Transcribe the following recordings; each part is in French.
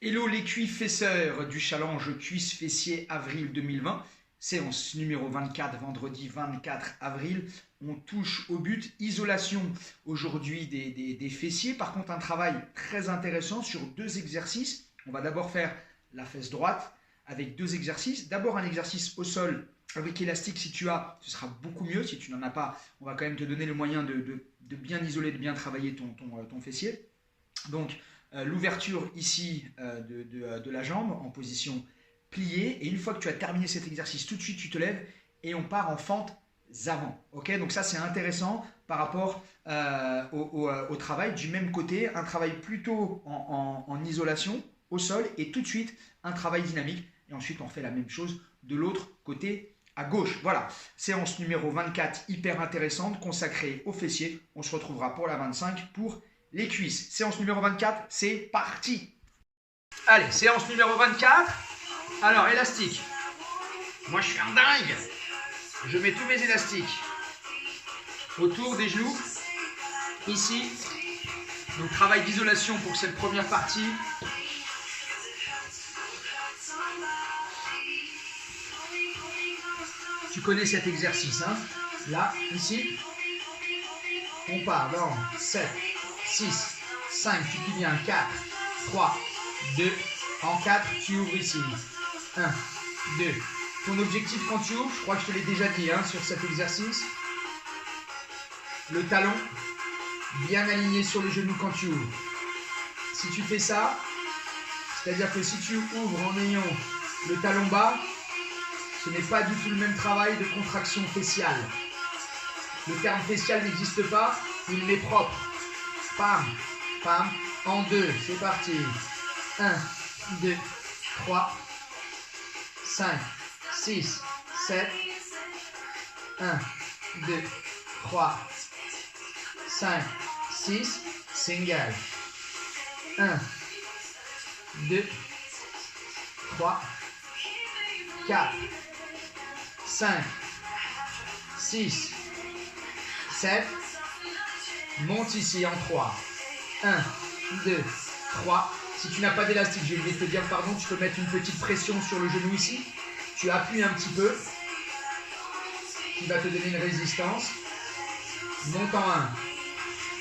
Hello les cuits-fesseurs du challenge Cuisse Fessier avril 2020, séance numéro 24, vendredi 24 avril. On touche au but, isolation aujourd'hui des fessiers. Par contre, un travail très intéressant sur deux exercices. On va d'abord faire la fesse droite avec deux exercices. D'abord un exercice au sol avec élastique si tu as, ce sera beaucoup mieux. Si tu n'en as pas, on va quand même te donner le moyen de bien isoler, de bien travailler ton fessier. Donc, l'ouverture ici de la jambe en position pliée. Et une fois que tu as terminé cet exercice, tout de suite, tu te lèves et on part en fente avant. Okay, donc ça, c'est intéressant par rapport au travail. Du même côté, un travail plutôt en isolation au sol et tout de suite, un travail dynamique. Et ensuite, on fait la même chose de l'autre côté à gauche. Voilà, séance numéro 24, hyper intéressante, consacrée aux fessiers. On se retrouvera pour la 25 pour les cuisses. Séance numéro 24, c'est parti. Allez, séance numéro 24. Alors, élastique. Moi, je suis un dingue. Je mets tous mes élastiques autour des genoux. Ici. Donc, travail d'isolation pour cette première partie. Tu connais cet exercice, hein? Là, ici. On part dans 7, 6, 5, tu dis bien 4, 3, 2, en 4, tu ouvres ici. 1, 2. Ton objectif quand tu ouvres, je crois que je te l'ai déjà dit hein, sur cet exercice. Le talon bien aligné sur le genou quand tu ouvres. Si tu fais ça, c'est-à-dire que si tu ouvres en ayant le talon bas, ce n'est pas du tout le même travail de contraction faciale. Le terme facial n'existe pas, il m'est propre. Pam, pam, en deux, c'est parti. 1, 2, 3, 5, 6, 7. 1, 2, 3, 5, 6, single. 1, 2, 3, 4, 5, 6, 7, monte ici en 3. 1, 2, 3. Si tu n'as pas d'élastique, j'ai oublié de te dire pardon, tu peux mettre une petite pression sur le genou ici. Tu appuies un petit peu, qui va te donner une résistance. Monte en 1.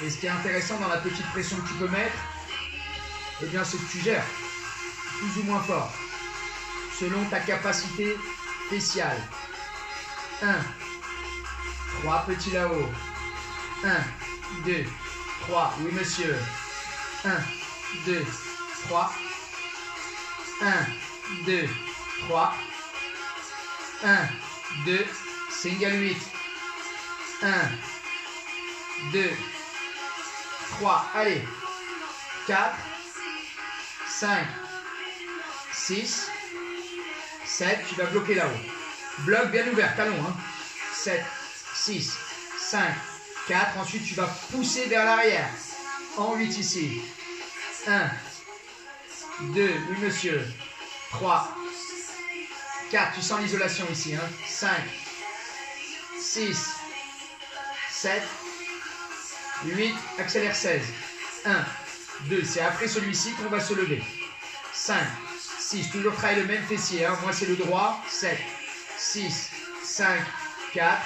Et ce qui est intéressant dans la petite pression que tu peux mettre, eh bien c'est que tu gères plus ou moins fort, selon ta capacité faciale. 1, 3 petits là-haut. 1, 2, 3. Oui, monsieur. 1, 2, 3. 1, 2, 3. 1, 2. Single 8. 1, 2, 3. Allez. 4, 5, 6, 7. Tu vas bloquer là-haut. Bloc bien ouvert, talon. Hein. 7, 6, 5, 4. Ensuite, tu vas pousser vers l'arrière. En 8 ici. 1, 2, oui monsieur. 3, 4. Tu sens l'isolation ici. Hein. 5, 6, 7, 8. Accélère 16. 1, 2. C'est après celui-ci qu'on va se lever. 5, 6. Toujours travailler le même fessier. Hein. Moi, c'est le droit. 7, 6, 5, 4,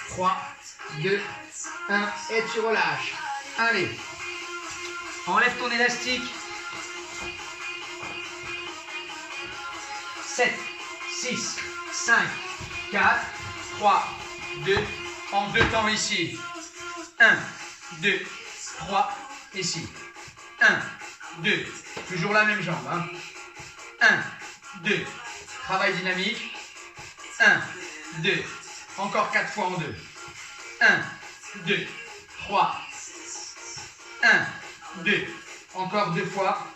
3, 2, 1. Et tu relâches. Allez. Enlève ton élastique. 7, 6, 5, 4, 3, 2. En deux temps ici. 1, 2, 3. Ici. 1, 2. Toujours la même jambe. Hein. 1, 2. Travail dynamique. 1, 2. Encore 4 fois en 2. 1, 2, 3. 1, 2. Encore 2 fois.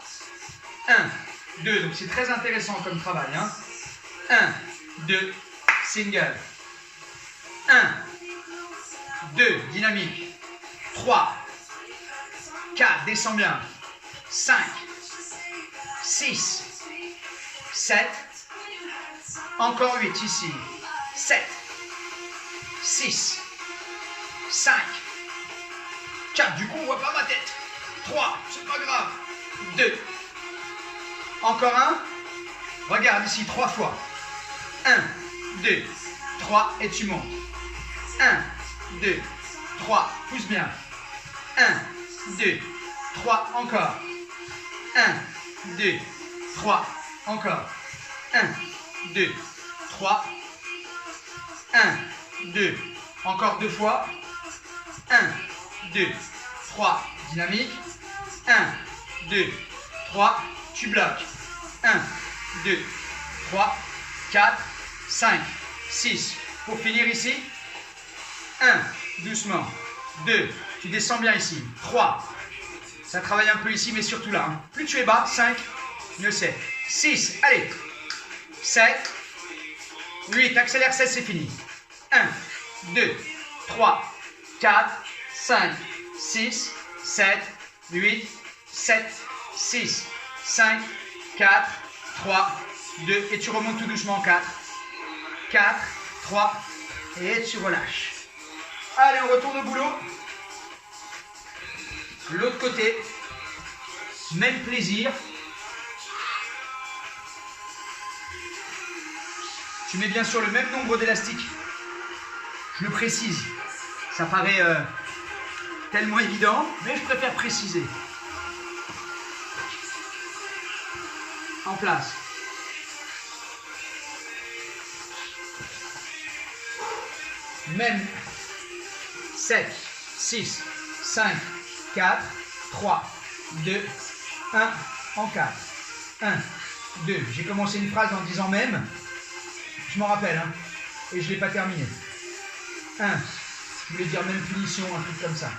1, 2. Donc c'est très intéressant comme travail. Hein. 1, 2. Single. 1, 2. Dynamique. 3, 4. Descends bien. 5, 6, 7. Encore 8 ici. 7, 6, 5, 4. Du coup, on voit pas ma tête. 3, c'est pas grave. 2, Encore un. Regarde ici, 3 fois. 1, 2, 3 et tu montes. 1, 2, 3, pousse bien. 1, 2, 3, encore. 1, 2, 3, encore. 1, 2, 3. 1, 2, encore 2 fois. 1, 2, 3, dynamique. 1, 2, 3, tu bloques. 1, 2, 3, 4, 5, 6. Pour finir ici. 1, doucement. 2, tu descends bien ici. 3, ça travaille un peu ici, mais surtout là. Hein. Plus tu es bas, 5, mieux c'est. 6, allez. 7, 8, accélère, 16, c'est fini. 1, 2, 3, 4, 5, 6, 7, 8, 7, 6, 5, 4, 3, 2, et tu remontes tout doucement en 4, 4, 3, et tu relâches. Allez, on retourne au boulot. L'autre côté, même plaisir. Tu mets bien sûr le même nombre d'élastiques. Je le précise. Ça paraît tellement évident, mais je préfère préciser. En place. Même 7, 6, 5, 4, 3, 2, 1, en 4. 1, 2. J'ai commencé une phrase en disant même. Je m'en rappelle, hein, et je ne l'ai pas terminé. 1, je voulais dire même punition, un truc comme ça.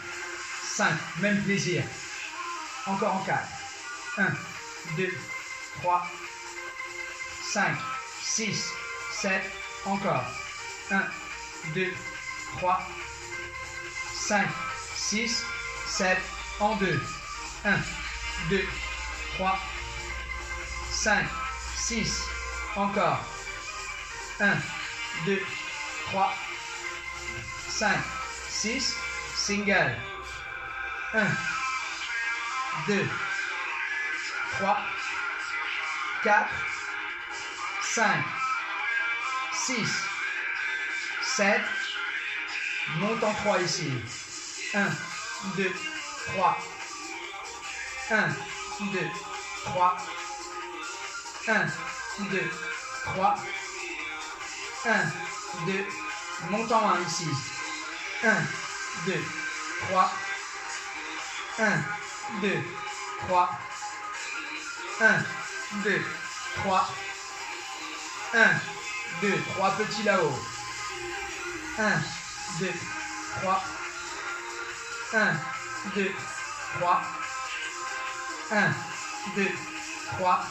5, même plaisir. Encore en 4. 1, 2, 3, 5, 6, 7, encore. 1, 2, 3, 5, 6, 7, en 2. 1, 2, 3, 5, 6, encore. 1, 2, 3, 5, 6, single. 1, 2, 3, 4, 5, 6, 7, monte en 3 ici. 1, 2, 3, 1, 2, 3, 1, 2, 3, 1, 2, monte en 1 ici. 1, 2, 3, 1, 2, 3, 1, 2, 3, 1, 2, 3 petits là-haut. 1, 2, 3, 1, 2, 3, 1, 2, 3,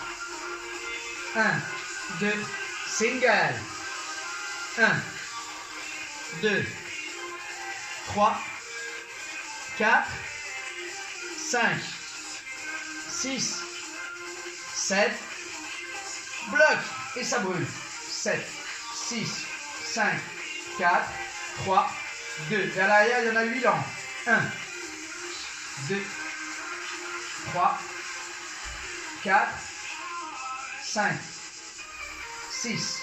1, 2, single. 1, 2, 3, 4, 5, 6, 7, bloc, et ça brûle. 7, 6, 5, 4, 3, 2. Vers l'arrière, il y en a 8 lents. 1, 2, 3, 4, 5, 6,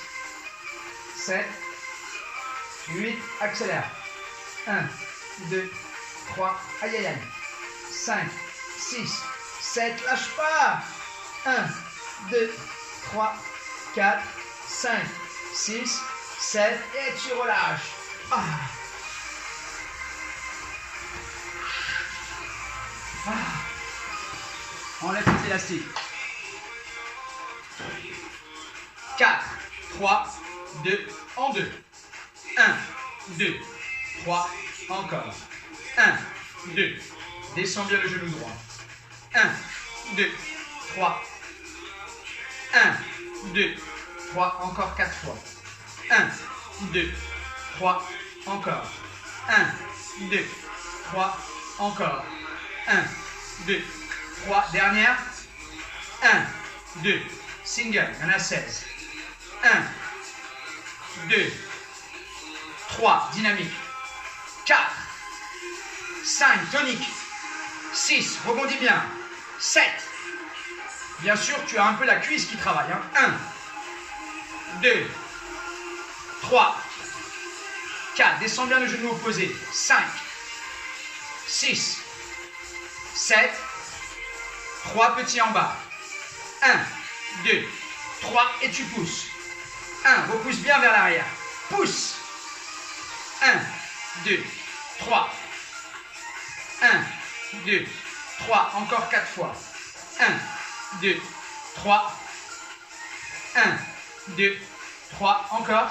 7, 8, accélère. 1, 2, 3, aïe aïe aïe. 5, 6, 7, lâche pas. 1, 2, 3, 4, 5, 6, 7, et tu relâches. Ah. Ah. Enlève tes élastiques. 4, 3, 2, en 2. 1, 2, 3, encore. 1, 2, descends bien le genou droit. 1, 2, 3. 1, 2, 3, encore 4 fois. 1, 2, 3, encore. 1, 2, 3, encore. 1, 2, 3, dernière. 1, 2, single, il y en a 16. 1, 2, 3, dynamique. 4, 5, tonique. 6, rebondis bien. 7, Bien sûr, tu as un peu la cuisse qui travaille. 1, 2, 3, 4. Descends bien le genou opposé. 5, 6, 7. 3 petits en bas. 1, 2, 3 et tu pousses. 1, repousse bien vers l'arrière. Pousse. 1, 2, 3. 1, 2, 3. Encore 4 fois. 1, 2, 3. 1, 2, 3. Encore.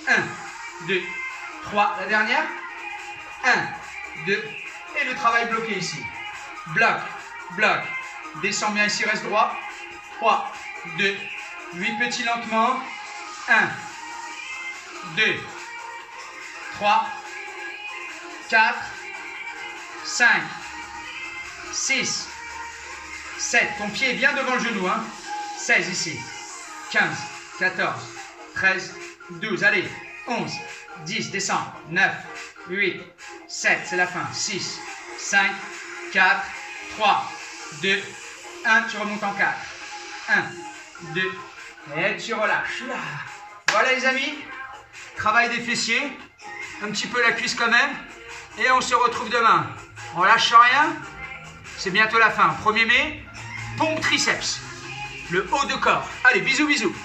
1, 2, 3. La dernière. 1, 2. Et le travail bloqué ici. Bloc, bloc. Descends bien ici, reste droit. 3, 2, 8 petits lentement. 1, 2, 3, 4, 5, 6, 7. Ton pied est bien devant le genou. 16 ici. 15, 14, 13, 12. Allez, 11, 10, descends. 9, 8, 7, c'est la fin. 6, 5, 4, 3, 2, 1. Tu remontes en 4. 1, 2, et tu relâches. Là. Voilà les amis. Travail des fessiers. Un petit peu la cuisse quand même. Et on se retrouve demain. On lâche rien. C'est bientôt la fin. 1er mai, pompe triceps. Le haut de corps. Allez, bisous, bisous.